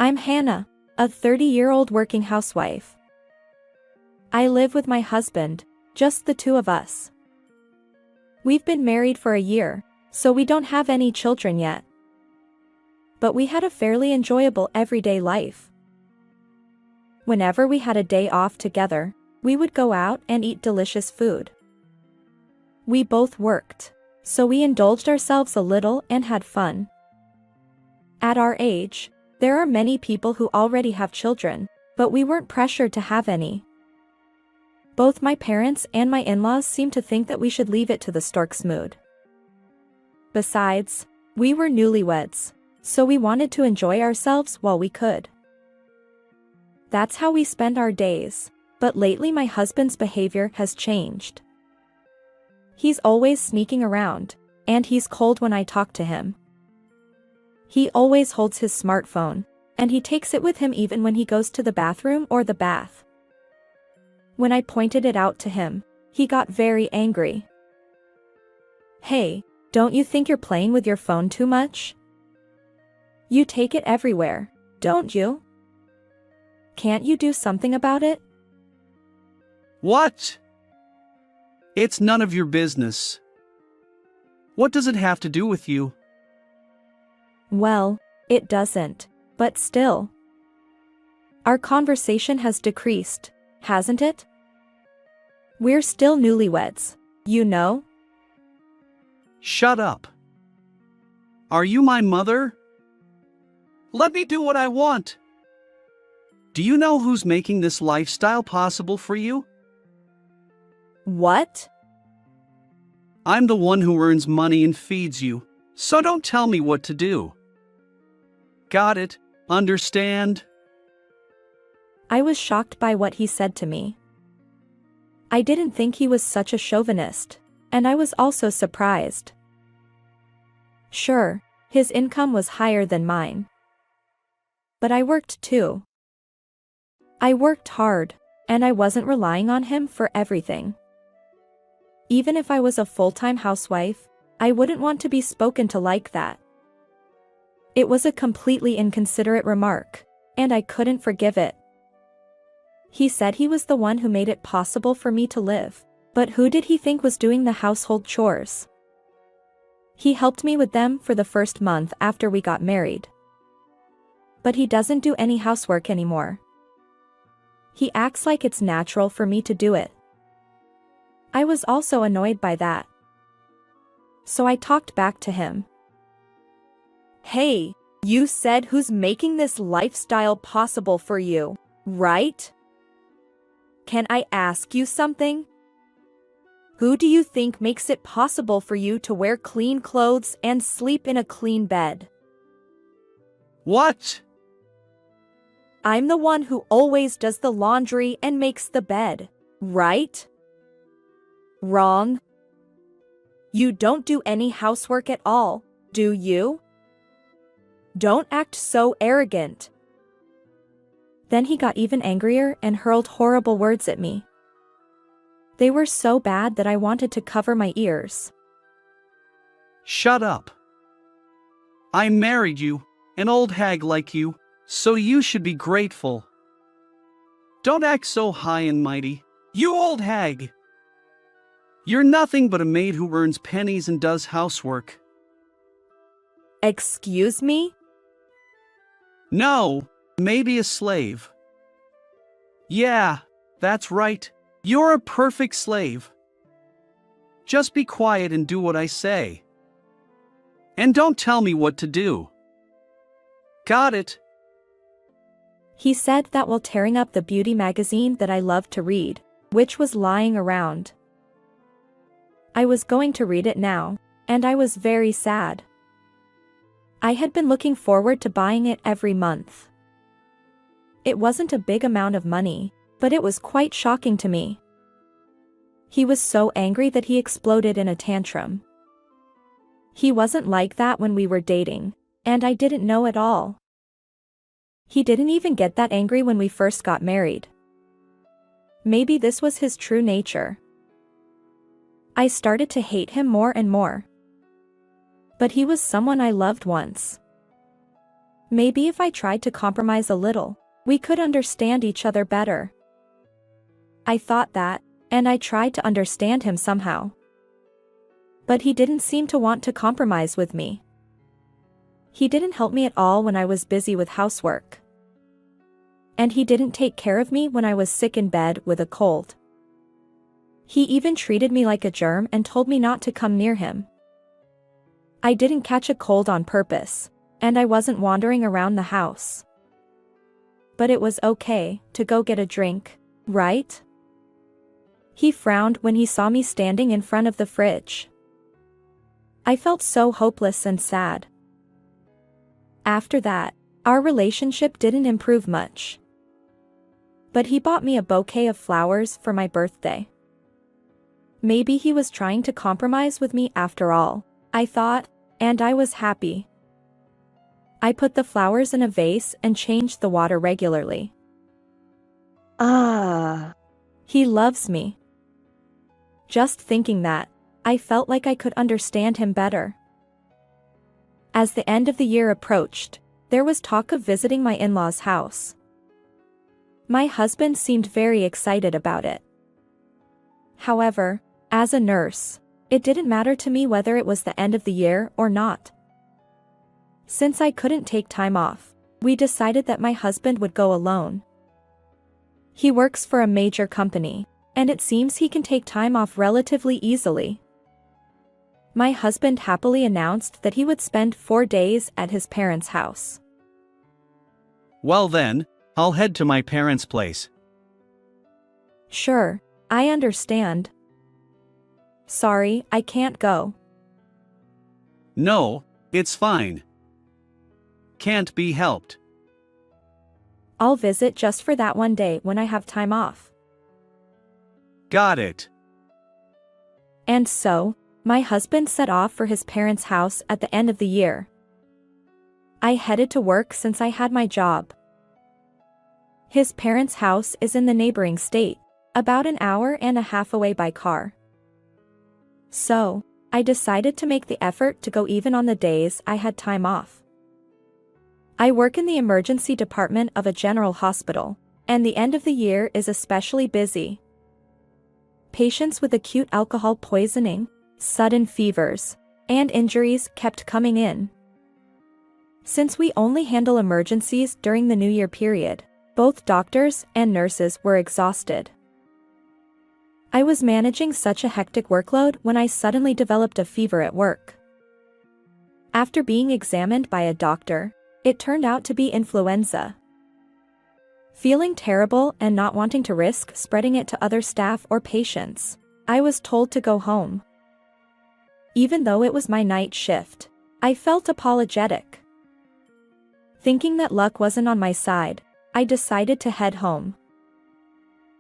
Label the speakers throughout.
Speaker 1: I'm Hannah, a 30-year-old working housewife. I live with my husband, just the two of us. We've been married for a year, so we don't have any children yet. But we had a fairly enjoyable everyday life. Whenever we had a day off together, we would go out and eat delicious food. We both worked, so we indulged ourselves a little and had fun. At our age, there are many people who already have children, but we weren't pressured to have any. Both my parents and my in-laws seemed to think that we should leave it to the stork's mood. Besides, we were newlyweds, so we wanted to enjoy ourselves while we could. That's how we spend our days, but lately my husband's behavior has changed. He's always sneaking around, and he's cold when I talk to him. He always holds his smartphone, and he takes it with him even when he goes to the bathroom or the bath. When I pointed it out to him, he got very angry. Hey, don't you think you're playing with your phone too much? You take it everywhere, don't you? Can't you do something about it?
Speaker 2: What? It's none of your business. What does it have to do with you?
Speaker 1: Well, it doesn't, but still. Our conversation has decreased, hasn't it? We're still newlyweds, you know?
Speaker 2: Shut up. Are you my mother? Let me do what I want. Do you know who's making this lifestyle possible for you?
Speaker 1: What?
Speaker 2: I'm the one who earns money and feeds you, so don't tell me what to do. Got it? Understand?
Speaker 1: I was shocked by what he said to me. I didn't think he was such a chauvinist, and I was also surprised. Sure, his income was higher than mine. But I worked too. I worked hard, and I wasn't relying on him for everything. Even if I was a full-time housewife, I wouldn't want to be spoken to like that. It was a completely inconsiderate remark, and I couldn't forgive it. He said he was the one who made it possible for me to live, but who did he think was doing the household chores? He helped me with them for the first month after we got married. But he doesn't do any housework anymore. He acts like it's natural for me to do it. I was also annoyed by that. So I talked back to him. Hey, you said who's making this lifestyle possible for you, right? Can I ask you something? Who do you think makes it possible for you to wear clean clothes and sleep in a clean bed?
Speaker 2: What?
Speaker 1: I'm the one who always does the laundry and makes the bed, right? Wrong. You don't do any housework at all, do you? Don't act so arrogant. Then he got even angrier and hurled horrible words at me. They were so bad that I wanted to cover my ears.
Speaker 2: Shut up. I married you, an old hag like you, so you should be grateful. Don't act so high and mighty, you old hag. You're nothing but a maid who earns pennies and does housework.
Speaker 1: Excuse me?
Speaker 2: No, maybe a slave. Yeah, that's right. You're a perfect slave. Just be quiet and do what I say. And don't tell me what to do. Got it?
Speaker 1: He said that while tearing up the beauty magazine that I loved to read, which was lying around. I was going to read it now, and I was very sad. I had been looking forward to buying it every month. It wasn't a big amount of money, but it was quite shocking to me. He was so angry that he exploded in a tantrum. He wasn't like that when we were dating, and I didn't know at all. He didn't even get that angry when we first got married. Maybe this was his true nature. I started to hate him more and more. But he was someone I loved once. Maybe if I tried to compromise a little, we could understand each other better. I thought that, and I tried to understand him somehow. But he didn't seem to want to compromise with me. He didn't help me at all when I was busy with housework. And he didn't take care of me when I was sick in bed with a cold. He even treated me like a germ and told me not to come near him. I didn't catch a cold on purpose, and I wasn't wandering around the house. But it was okay to go get a drink, right? He frowned when he saw me standing in front of the fridge. I felt so hopeless and sad. After that, our relationship didn't improve much. But he bought me a bouquet of flowers for my birthday. Maybe he was trying to compromise with me after all, I thought, and I was happy. I put the flowers in a vase and changed the water regularly. He loves me. Just thinking that, I felt like I could understand him better. As the end of the year approached, there was talk of visiting my in-laws' house. My husband seemed very excited about it. However, as a nurse, it didn't matter to me whether it was the end of the year or not. Since I couldn't take time off, we decided that my husband would go alone. He works for a major company, and it seems he can take time off relatively easily. My husband happily announced that he would spend 4 days at his parents' house.
Speaker 2: Well then, I'll head to my parents' place.
Speaker 1: Sure, I understand. Sorry, I can't go.
Speaker 2: No, it's fine. Can't be helped.
Speaker 1: I'll visit just for that one day when I have time off.
Speaker 2: Got it.
Speaker 1: And so, my husband set off for his parents' house at the end of the year. I headed to work since I had my job. His parents' house is in the neighboring state, about an hour and a half away by car. So, I decided to make the effort to go even on the days I had time off. I work in the emergency department of a general hospital, and the end of the year is especially busy. Patients with acute alcohol poisoning, sudden fevers, and injuries kept coming in. Since we only handle emergencies during the New Year period, both doctors and nurses were exhausted. I was managing such a hectic workload when I suddenly developed a fever at work. After being examined by a doctor, it turned out to be influenza. Feeling terrible and not wanting to risk spreading it to other staff or patients, I was told to go home. Even though it was my night shift, I felt apologetic. Thinking that luck wasn't on my side, I decided to head home.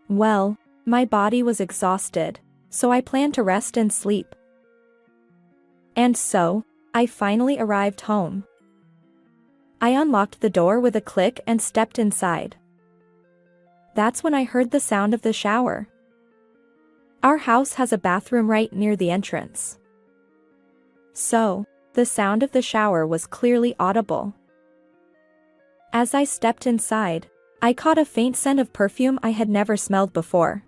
Speaker 1: Well, my body was exhausted, so I planned to rest and sleep. And so, I finally arrived home. I unlocked the door with a click and stepped inside. That's when I heard the sound of the shower. Our house has a bathroom right near the entrance. So, the sound of the shower was clearly audible. As I stepped inside, I caught a faint scent of perfume I had never smelled before.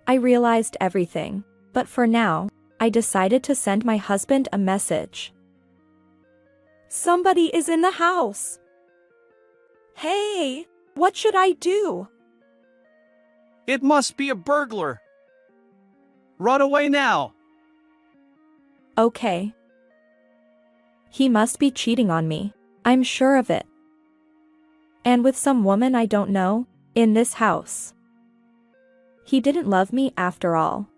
Speaker 1: I realized everything, but for now, I decided to send my husband a message. Somebody is in the house. Hey, what should I do?
Speaker 2: It must be a burglar. Run away now.
Speaker 1: Okay. He must be cheating on me, I'm sure of it. And with some woman I don't know, in this house. He didn't love me after all.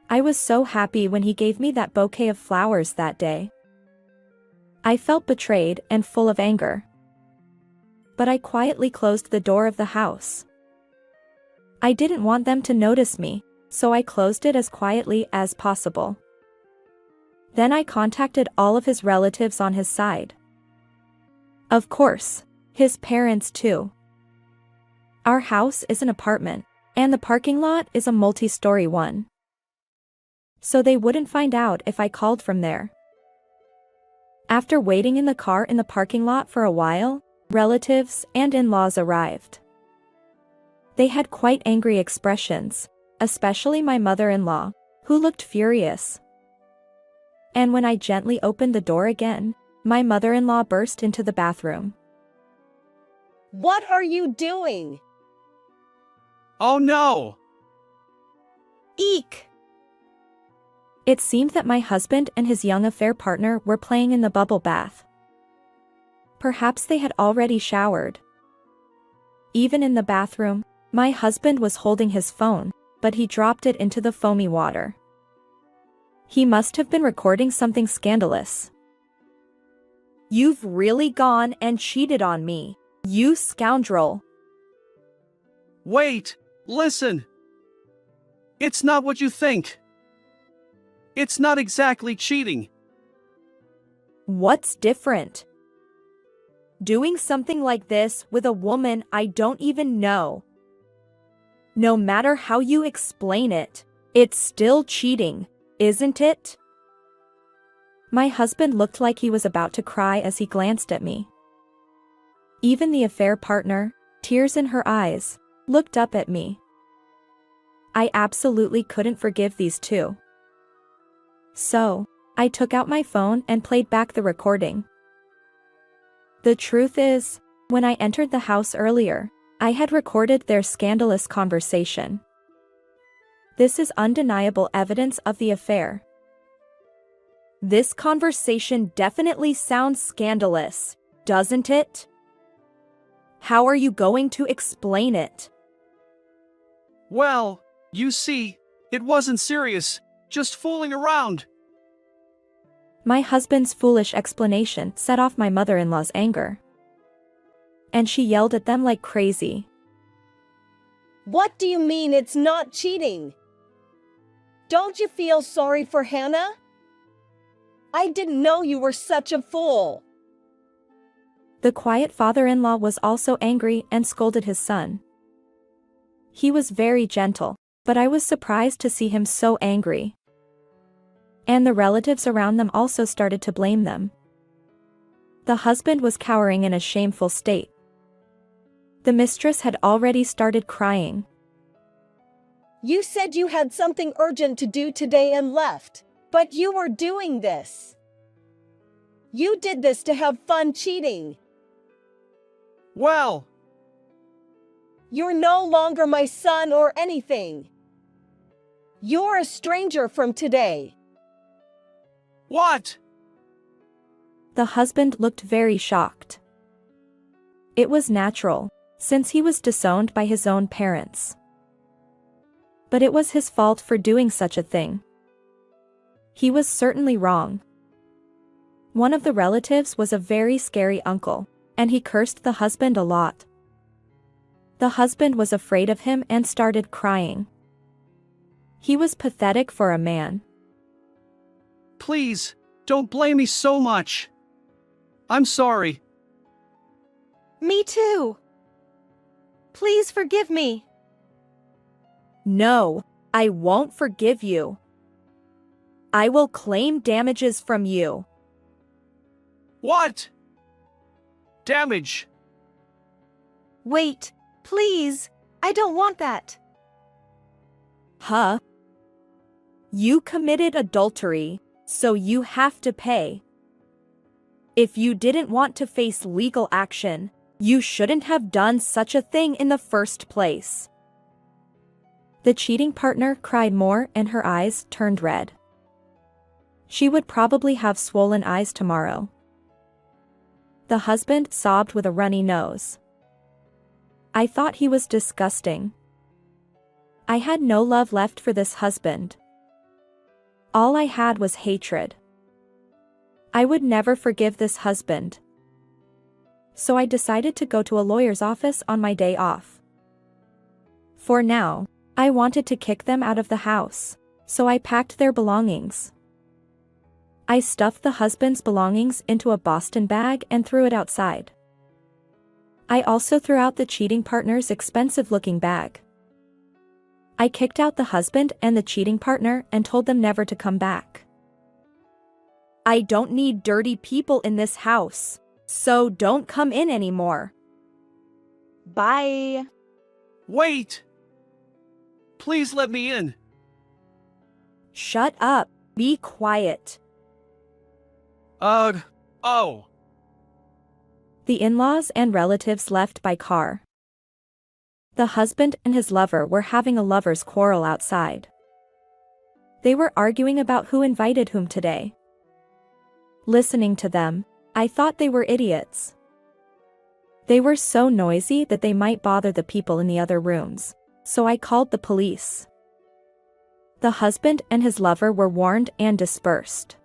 Speaker 1: I was so happy when he gave me that bouquet of flowers that day. I felt betrayed and full of anger. But I quietly closed the door of the house. I didn't want them to notice me, so I closed it as quietly as possible. Then I contacted all of his relatives on his side. Of course, his parents too. Our house is an apartment, and the parking lot is a multi-story one. So they wouldn't find out if I called from there. After waiting in the car in the parking lot for a while, relatives and in-laws arrived. They had quite angry expressions, especially my mother-in-law, who looked furious. And when I gently opened the door again, my mother-in-law burst into the bathroom.
Speaker 3: What are you doing?
Speaker 2: Oh no!
Speaker 3: Eek!
Speaker 1: It seemed that my husband and his young affair partner were playing in the bubble bath. Perhaps they had already showered. Even in the bathroom, my husband was holding his phone, but he dropped it into the foamy water. He must have been recording something scandalous. You've really gone and cheated on me, you scoundrel.
Speaker 2: Wait, listen! It's not what you think. It's not exactly cheating.
Speaker 1: What's different? Doing something like this with a woman I don't even know. No matter how you explain it, it's still cheating, isn't it? My husband looked like he was about to cry as he glanced at me. Even the affair partner, tears in her eyes, looked up at me. I absolutely couldn't forgive these two. So, I took out my phone and played back the recording. The truth is, when I entered the house earlier, I had recorded their scandalous conversation. This is undeniable evidence of the affair. This conversation definitely sounds scandalous, doesn't it? How are you going to explain it?
Speaker 2: Well, you see, it wasn't serious, just fooling around.
Speaker 1: My husband's foolish explanation set off my mother-in-law's anger. And she yelled at them like crazy.
Speaker 3: What do you mean it's not cheating? Don't you feel sorry for Hannah? I didn't know you were such a fool.
Speaker 1: The quiet father-in-law was also angry and scolded his son. He was very gentle, but I was surprised to see him so angry. And the relatives around them also started to blame them. The husband was cowering in a shameful state. The mistress had already started crying.
Speaker 3: You said you had something urgent to do today and left, but you were doing this. You did this to have fun cheating.
Speaker 2: Well,
Speaker 3: You're no longer my son or anything. You're a stranger from today.
Speaker 2: what?
Speaker 1: The husband looked very shocked. It was natural, since he was disowned by his own parents. But it was his fault for doing such a thing. He was certainly wrong. One of the relatives was a very scary uncle, and he cursed the husband a lot. The husband was afraid of him and started crying. He was pathetic for a man.
Speaker 2: Please, don't blame me so much. I'm sorry.
Speaker 3: Me too. Please forgive me.
Speaker 1: No, I won't forgive you. I will claim damages from you.
Speaker 2: What? Damage.
Speaker 3: Wait, please. I don't want that.
Speaker 1: Huh? You committed adultery, so you have to pay. If you didn't want to face legal action, you shouldn't have done such a thing in the first place. The cheating partner cried more and her eyes turned red. She would probably have swollen eyes tomorrow. The husband sobbed with a runny nose. I thought he was disgusting. I had no love left for this husband. All I had was hatred. I would never forgive this husband. So I decided to go to a lawyer's office on my day off. For now, I wanted to kick them out of the house, so I packed their belongings. I stuffed the husband's belongings into a Boston bag and threw it outside. I also threw out the cheating partner's expensive-looking bag. I kicked out the husband and the cheating partner and told them never to come back. I don't need dirty people in this house, so don't come in anymore.
Speaker 3: Bye.
Speaker 2: Wait! Please let me in.
Speaker 1: Shut up. Be quiet.
Speaker 2: Oh.
Speaker 1: The in-laws and relatives left by car. The husband and his lover were having a lover's quarrel outside. They were arguing about who invited whom today. Listening to them, I thought they were idiots. They were so noisy that they might bother the people in the other rooms, so I called the police. The husband and his lover were warned and dispersed.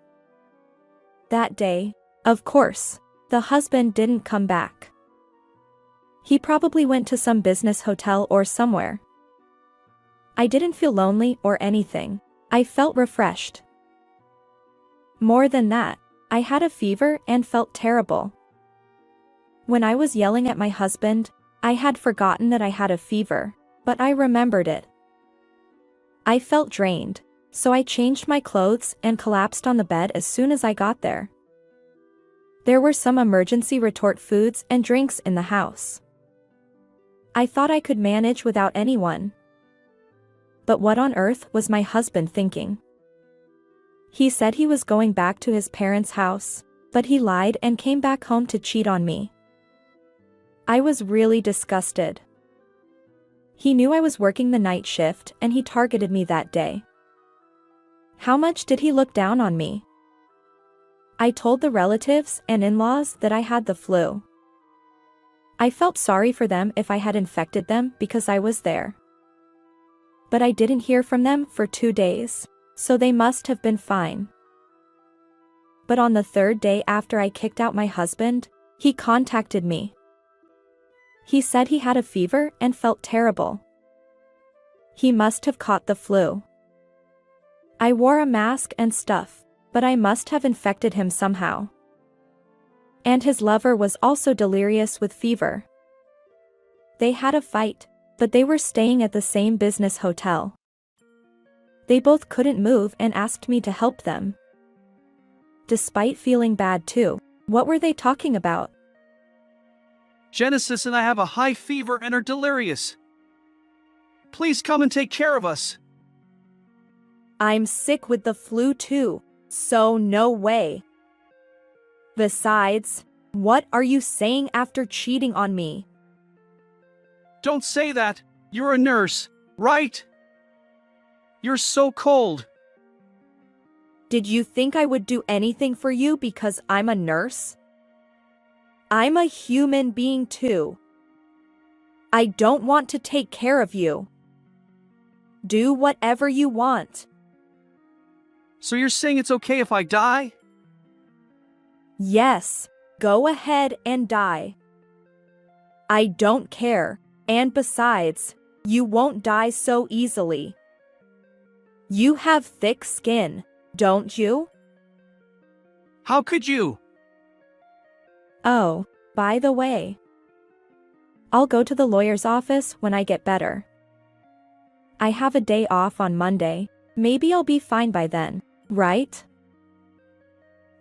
Speaker 1: That day, of course, the husband didn't come back. He probably went to some business hotel or somewhere. I didn't feel lonely or anything. I felt refreshed. More than that, I had a fever and felt terrible. When I was yelling at my husband, I had forgotten that I had a fever, but I remembered it. I felt drained, so I changed my clothes and collapsed on the bed as soon as I got there. There were some emergency retort foods and drinks in the house. I thought I could manage without anyone. But what on earth was my husband thinking? He said he was going back to his parents' house, but he lied and came back home to cheat on me. I was really disgusted. He knew I was working the night shift and he targeted me that day. How much did he look down on me? I told the relatives and in-laws that I had the flu. I felt sorry for them if I had infected them because I was there. But I didn't hear from them for 2 days, so they must have been fine. But on the 3rd day after I kicked out my husband, he contacted me. He said he had a fever and felt terrible. He must have caught the flu. I wore a mask and stuff, but I must have infected him somehow. And his lover was also delirious with fever. They had a fight, but they were staying at the same business hotel. They both couldn't move and asked me to help them. Despite feeling bad too, what were they talking about?
Speaker 2: Genesis and I have a high fever and are delirious. Please come and take care of us.
Speaker 1: I'm sick with the flu too, so no way. Besides, what are you saying after cheating on me?
Speaker 2: Don't say that. You're a nurse, right? You're so cold.
Speaker 1: Did you think I would do anything for you because I'm a nurse? I'm a human being too. I don't want to take care of you. Do whatever you want.
Speaker 2: So you're saying it's okay if I die?
Speaker 1: Yes, go ahead and die. I don't care, and besides, you won't die so easily. You have thick skin, don't you?
Speaker 2: How could you?
Speaker 1: Oh, by the way, I'll go to the lawyer's office when I get better. I have a day off on Monday, maybe I'll be fine by then, right?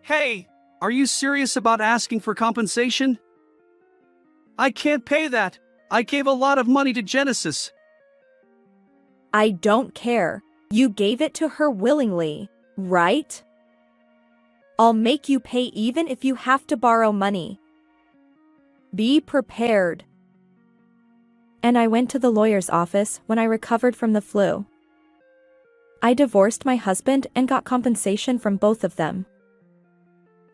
Speaker 2: Hey, are you serious about asking for compensation? I can't pay that. I gave a lot of money to Genesis.
Speaker 1: I don't care. You gave it to her willingly, right? I'll make you pay even if you have to borrow money. Be prepared. And I went to the lawyer's office when I recovered from the flu. I divorced my husband and got compensation from both of them.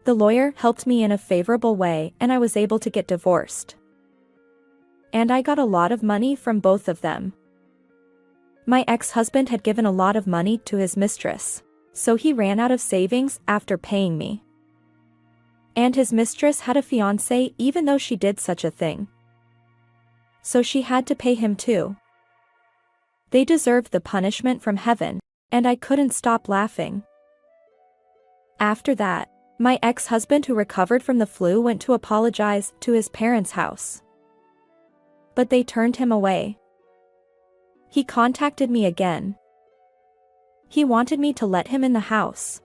Speaker 1: The lawyer helped me in a favorable way and I was able to get divorced. And I got a lot of money from both of them. My ex-husband had given a lot of money to his mistress, so he ran out of savings after paying me. And his mistress had a fiancé even though she did such a thing. So she had to pay him too. They deserved the punishment from heaven, and I couldn't stop laughing. After that, my ex-husband who recovered from the flu went to apologize to his parents' house. But they turned him away. He contacted me again. He wanted me to let him in the house.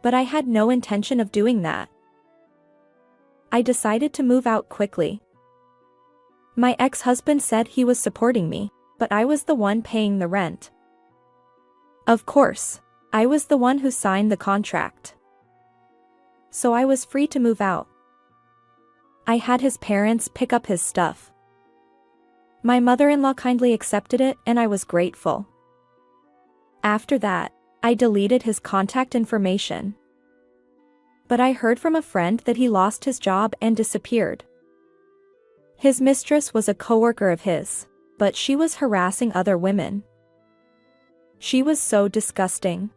Speaker 1: But I had no intention of doing that. I decided to move out quickly. My ex-husband said he was supporting me, but I was the one paying the rent. Of course, I was the one who signed the contract. So I was free to move out. I had his parents pick up his stuff. My mother-in-law kindly accepted it and I was grateful. After that, I deleted his contact information. But I heard from a friend that he lost his job and disappeared. His mistress was a coworker of his, but she was harassing other women. She was so disgusting.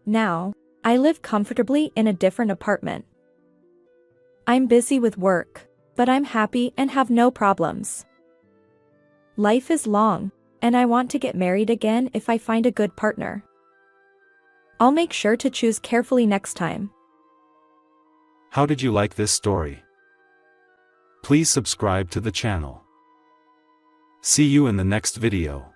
Speaker 1: Now, I live comfortably in a different apartment. I'm busy with work, but I'm happy and have no problems. Life is long, and I want to get married again if I find a good partner. I'll make sure to choose carefully next time.
Speaker 4: How did you like this story? Please subscribe to the channel. See you in the next video.